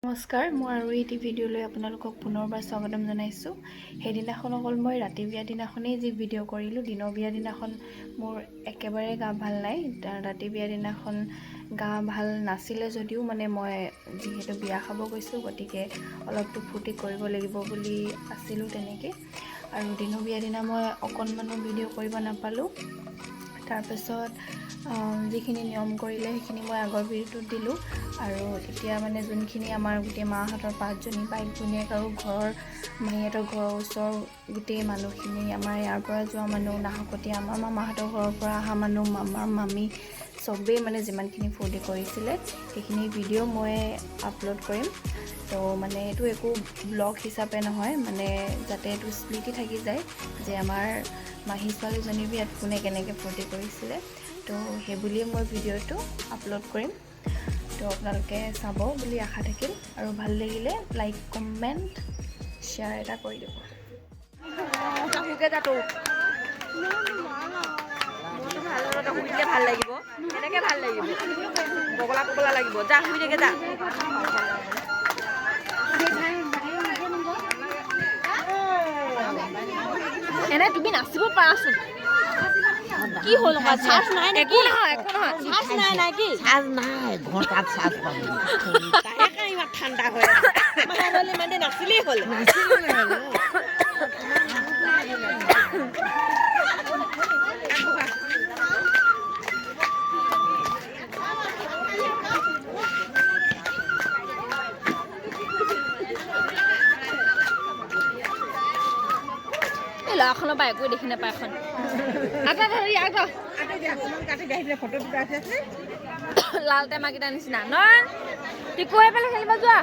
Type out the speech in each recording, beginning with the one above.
নমস্কাৰ, মই আৰু এটি ভিডিঅ'লৈ আপোনালোকক পুনৰবাৰ স্বাগতম জনাইছোঁ। সেইদিনাখন অকল মই ৰাতি বিয়া দিনাখনেই যি ভিডিঅ' কৰিলোঁ, দিনৰ বিয়া দিনাখন মোৰ একেবাৰে গা ভাল নাই। ৰাতি বিয়া দিনাখন গা ভাল নাছিলে যদিও মই যিহেতু বিয়া খাব গৈছোঁ, গতিকে অলপতো ফূৰ্তি কৰিব লাগিব বুলি আছিলোঁ তেনেকৈ। আৰু দিনৰ বিয়া দিনা মই অকণমানো ভিডিঅ' কৰিব নাপালোঁ। তাৰপিছত যিখিনি নিয়ম কৰিলে সেইখিনি মই আগৰ ভিডিঅ'টোত দিলোঁ। আৰু এতিয়া যোনখিনি আমাৰ গোটেই মাহঁতৰ 5জনী বাইক ভনীয়েক আৰু ঘৰৰ মাহীহঁতৰ ঘৰৰ ওচৰৰ গোটেই মানুহখিনি, আমাৰ ইয়াৰ পৰা যোৱা মানুহ, নাহকতীয়া আমাৰ মামাহঁতৰ ঘৰৰ পৰা অহা মানুহ, মামা মামী চবেই যিমানখিনি ফূৰ্তি কৰিছিলে সেইখিনি ভিডিঅ' মই আপলোড কৰিম। তো এইটো একো ব্লগ হিচাপে নহয়, যাতে এইটো স্মৃতি থাকি যায় যে আমাৰ মাহী ছোৱালীজনীৰ বিয়াত কোনে কেনেকৈ ফূৰ্তি কৰিছিলে। তো সেইবুলিয়ে মই ভিডিঅ'টো আপলোড কৰিম। তো আপোনালোকে চাব বুলি আশা থাকিল, আৰু ভাল লাগিলে লাইক কমেণ্ট শ্বেয়াৰ এটা কৰি দিব। ভাল লাগিব, এনেকৈ ভাল লাগিব, বগলা পগলা লাগিব। যা শুই থাকে, যা। এনে তুমি নাচিব পাৰাচোন। কি হ'ল চাৰ্জ নাই নেকি? একো নহয়, চাৰ্জ নাই নেকি? চাৰ্জ নাই, ঘৰটাত চাৰ্জ পাবি। তাকে ইমান ঠাণ্ডা হৈ আছে। ইমান দেৰি নাচিলেই হ'ল। ল'ৰাখনৰ পৰা একোৱে দেখি নাপায়। এখন লাল টেমাকেইটাৰ নিচিনা নয়ন টিকুৱাই পেলাই খেলিব যোৱা।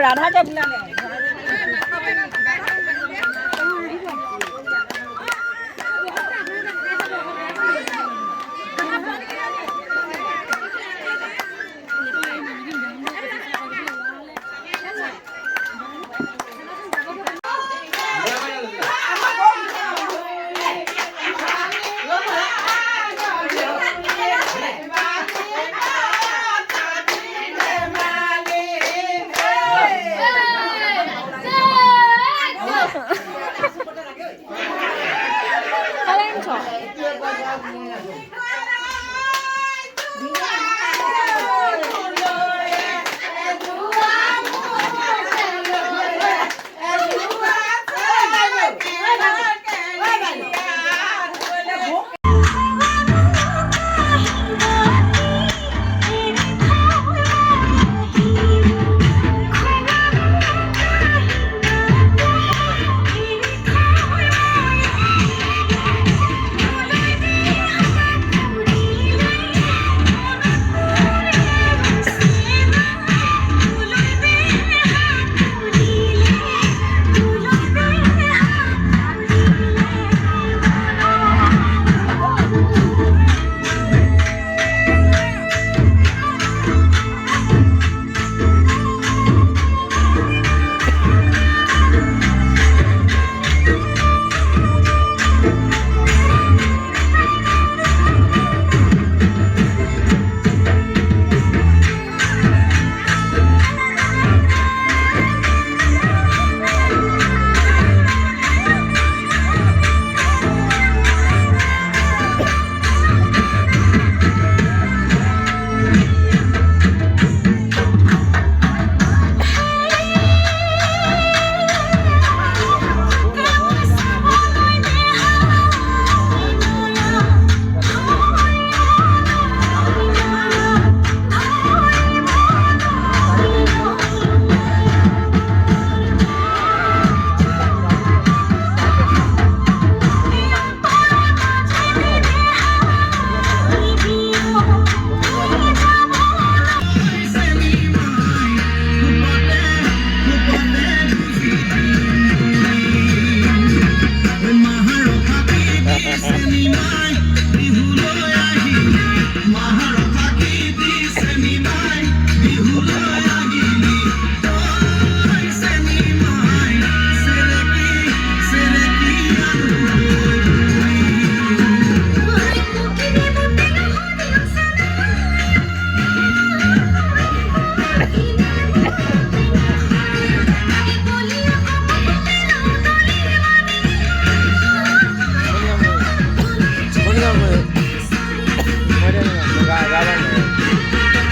राधा के बुलाने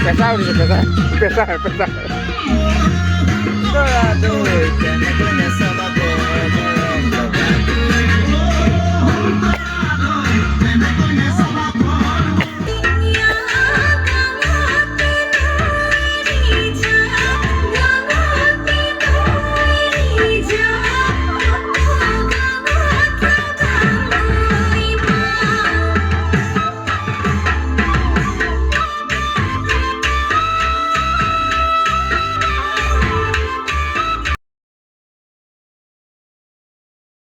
পেছা উঠিছে পেছা পেছা পেছা